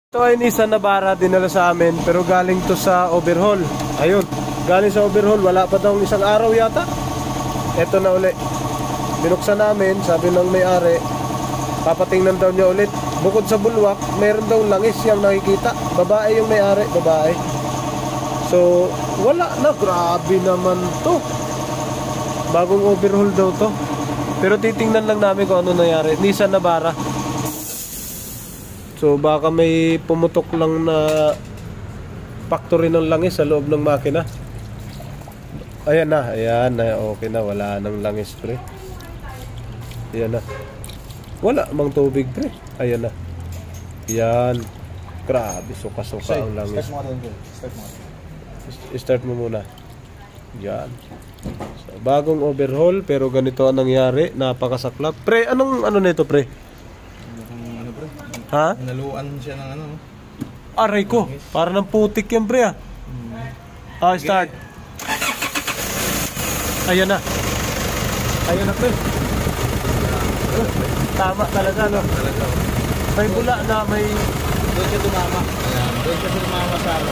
Ito ay Nissan Navara, dinala sa amin pero galing to sa overhaul. Ayun, galing sa overhaul, wala pa daw isang araw yata. Ito na uli. Binuksan namin, sabi ng may-ari, papatingnan daw niya ulit. Bukod sa bulwak, meron daw langis yung nakikita. Babae yung may-ari, babae. So, wala na, grabe naman to. Bagong overhaul daw to. Pero titingnan lang namin kung ano nangyari. Nissan Navara. So baka may pumutok lang na factory ng langis sa loob ng makina. Ayan na, okay na, wala nang langis pre. Ayan na. Wala mang tubig pre. Ayan na. Yan. Grabe, suka-suka ang langis. Start mo muna. Yan. So, bagong overhaul pero ganito ang nangyari, napakasaklap. Pre, anong ano nito pre? Ha? Naluan siya ng ano. Aray ko, para ng putik yan pre ah. Start. Ayan na. Ayan na pre. Tama talaga no. May bula na, may... Doon siya tumama. Ayan. Doon siya tumama sa ano.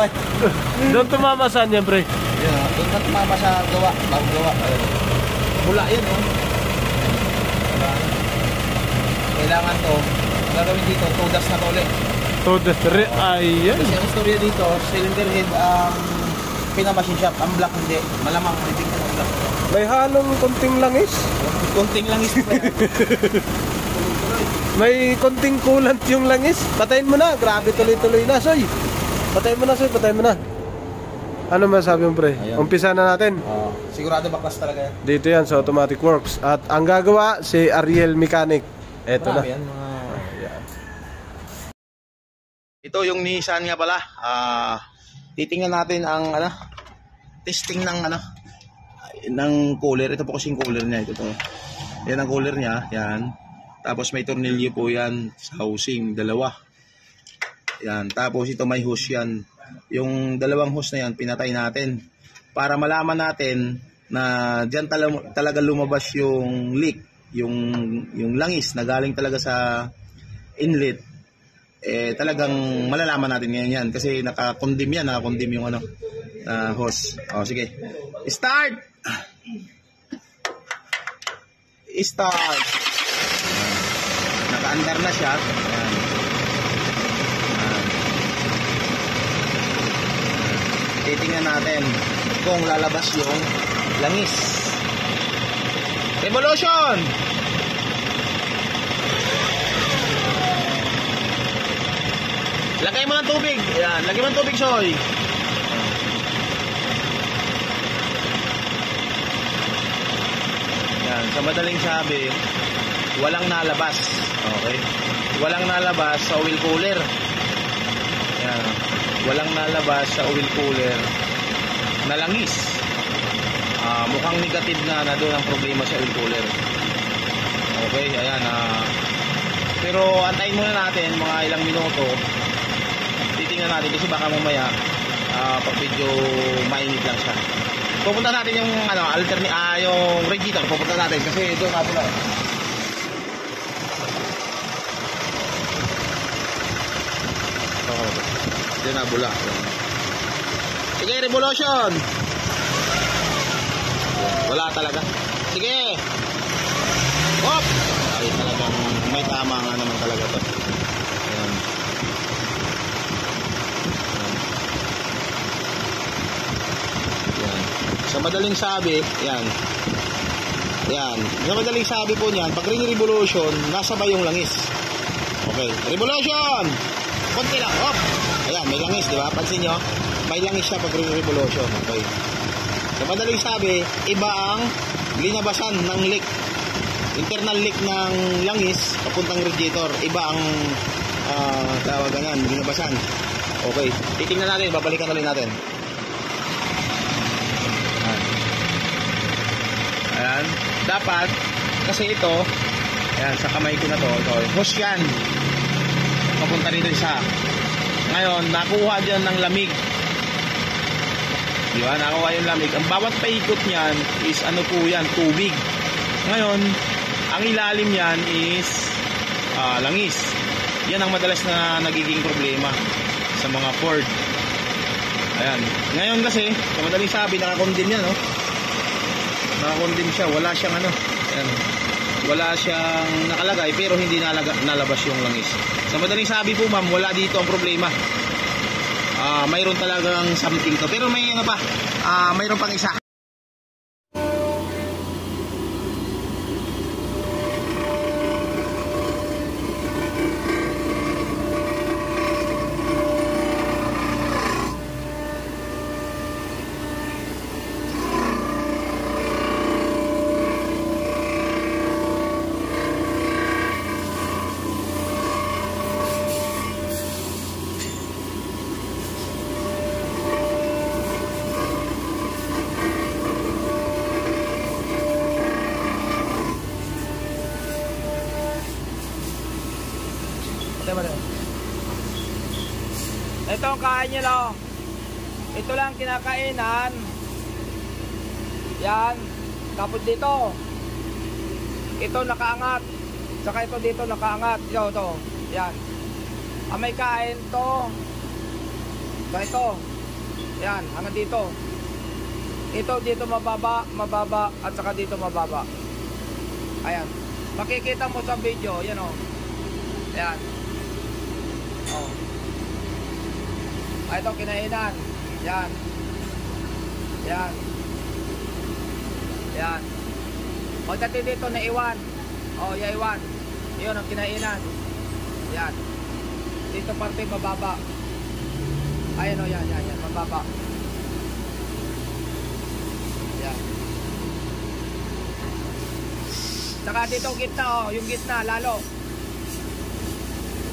Ay. Doon tumama saan yan pre? Ayan. Doon ka tumama sa gawa. Bagong gawa. Bula yan oh. Kailangan to, gagawin dito, todas na to ulit. Todas, ayan. Kasi ang storya dito, cylinder head ang pinamachine shop, ang black hindi. Malamang may tingnan ang black. May halong konting langis? Konting langis pa yan. May konting kulant yung langis. Patayin mo na, grabe tuloy-tuloy na, Soy. Patayin mo na, Soy, patayin mo na. Ano masabi mo pre? Ayan. Umpisa na natin. Sigurado baklas talaga yan. Dito yan sa Automatic Works. At ang gagawa, si Ariel Mechanic. Eto na. Yan, ito yung Nissan nga pala. Titingnan natin ang testing ng ng cooler. Ito po kasing cooler niya. Ito. Yan ang cooler niya. Yan. Tapos may tornilyo po yan sa housing. Dalawa. Yan. Tapos ito may hose yan. Yung dalawang hose na yan, pinatay natin. Para malaman natin na dyan talaga lumabas yung leak. Yung langis na galing talaga sa inlet, talagang malalaman natin ngayon yan kasi naka-condim yan, naka-condim yung hose. Sige, start. Naka-andar na siya. Ayan. Titingnan natin kung lalabas yung langis. Revolution! Lagay mo ng tubig. Ayan, lagay mo ng tubig, Soy. Ayan, sa madaling sabi, walang nalabas. Okay? Walang nalabas sa oil cooler. Ayan, walang nalabas sa oil cooler na langis. Mukhang negative na doon ang problema sa oil cooler. Okay, ayan. Pero antayin muna natin mga ilang minuto. Titingnan natin kasi baka mamaya pag medyo mainit lang siya. Pupunta natin yung yung radiator. Pupunta natin kasi doon kabula. Doon nabula. Sige, revolution. Wala talaga. Sige. Hop. Ay, talagang may tama nga naman talaga to. Ayan. Ayan. Sa madaling sabi, yan. Yan. Sa madaling sabi po niyan, pag ring revolution, nasabay yung langis. Okay. Revolution! Konti lang. Hop. Ayan, may langis, di ba? Pansin nyo? May langis siya pag ring revolution. Okay. Sa madaling sabi, iba ang linabasan ng leak. Internal leak ng langis papuntang radiator. Iba ang tawagan yan, linabasan. Okay. Titingnan natin, babalikan ulit natin. Ayan. Dapat, kasi ito, ayan, sa kamay ko na to, hose yan. Papunta rito isa. Ngayon, nakuha dyan ng lamig. Diba? Nakuha yung lamig. Ang bawat paikot niyan is ano po yan, tubig. Ngayon, ang ilalim yan is langis. Yan ang madalas na nagiging problema sa mga Ford. Ayan. Ngayon kasi, sa madaling sabi, naka-condemn yan, no? Naka-condemn siya, wala siyang ano. Ayan. Wala siyang nakalagay pero hindi nalabas yung langis. Sa madaling sabi po ma'am, wala dito ang problema. Mayroon talagang something to. Pero may ano pa, mayroon pang isa. Ito ang kain nyo lang. Ito lang kinakainan. Yan. Tapos dito, ito nakaangat. Saka ito dito nakaangat. Ito. Yan. Ang may kain to. Saka ito. Yan. Hanggang dito. Ito dito mababa. At saka dito mababa. Ayan. Makikita mo sa video. Yan o. Ayan. Oh. Ito kinainan. Yan. Yan. Yan. Pagdating dito na iwan. Oh, iwan. Yun ang kinainan. Yan. Dito parte mababa. Ayan o, yan. Mababa. Yan. Saka dito gitna oh, yung gitna lalo.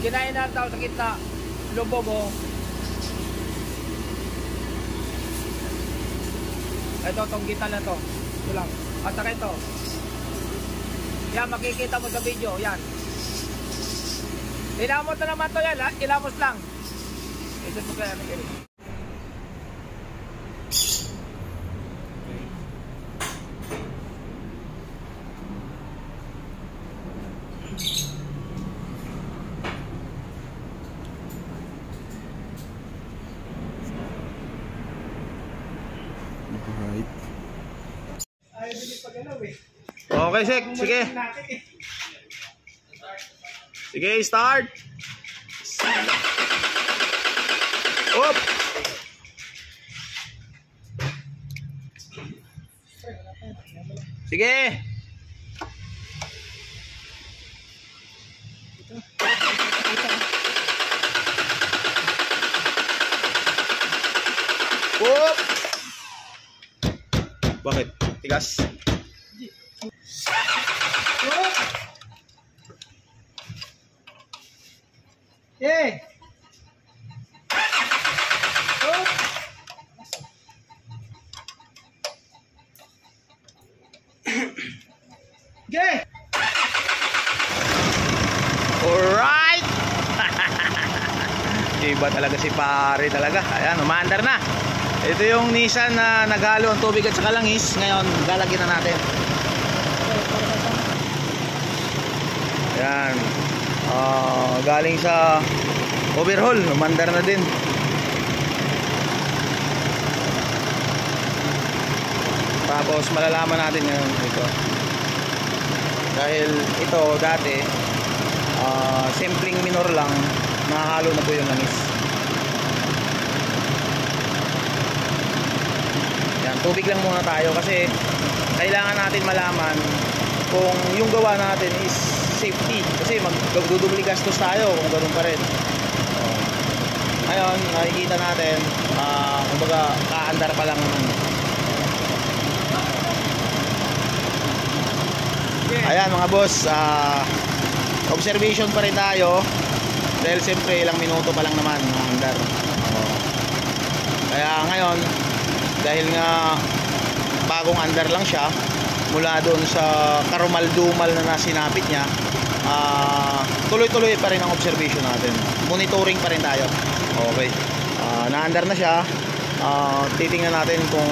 Kinainan daw sa gitna. Lubog oh. Ito, itong gitna na to. Ito lang. At saka ito. Yan, makikita mo sa video. Yan. Ilamos na naman to yan. Ha? Ilamos lang. Ito po kaya. Okay, Sek. Sige. Sige, start. Up. Sige. Up. Bakit? Tigas. Yeah. Okay. Alright. Iba talaga si pare talaga. Ayan, umaandar na. Ito yung Nissan na naghalo ang tubig at saka langis. Ngayon, lalagyan na natin. Ayan. Galing sa overhaul, umandar na din. Tapos malalaman natin ngayon ito. Dahil ito dati simpleng minor lang, nakahalo na po yung langis. Yan, tubig lang muna tayo kasi kailangan natin malaman kung yung gawa natin is safety, kasi magdudubli gastos tayo kung ganoon pa rin. Ngayon nakikita natin kumbaga kaandar pa lang naman. Ayan mga boss, observation pa rin tayo dahil siyempre ilang minuto pa lang naman ang andar. Kaya ngayon dahil nga bagong andar lang siya mula doon sa karumal-dumal na nasinapit niya, tuloy-tuloy pa rin ang observation natin, monitoring pa rin tayo. Okay, naandar na siya. Titingnan natin kung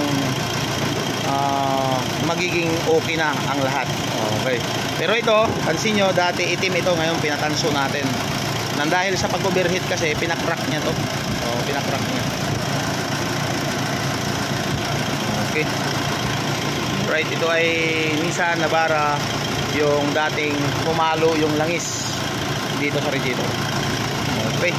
magiging okay na ang lahat. Okay, pero ito pansin nyo, dati itim ito, ngayon pinatanso natin. Nang dahil sa pag-overheat kasi, pinakrak niya to. So, pinakrak niya. Okay. Right, ito ay Nissan Navara, yung dating pumalo yung langis dito sa radiator. Okay.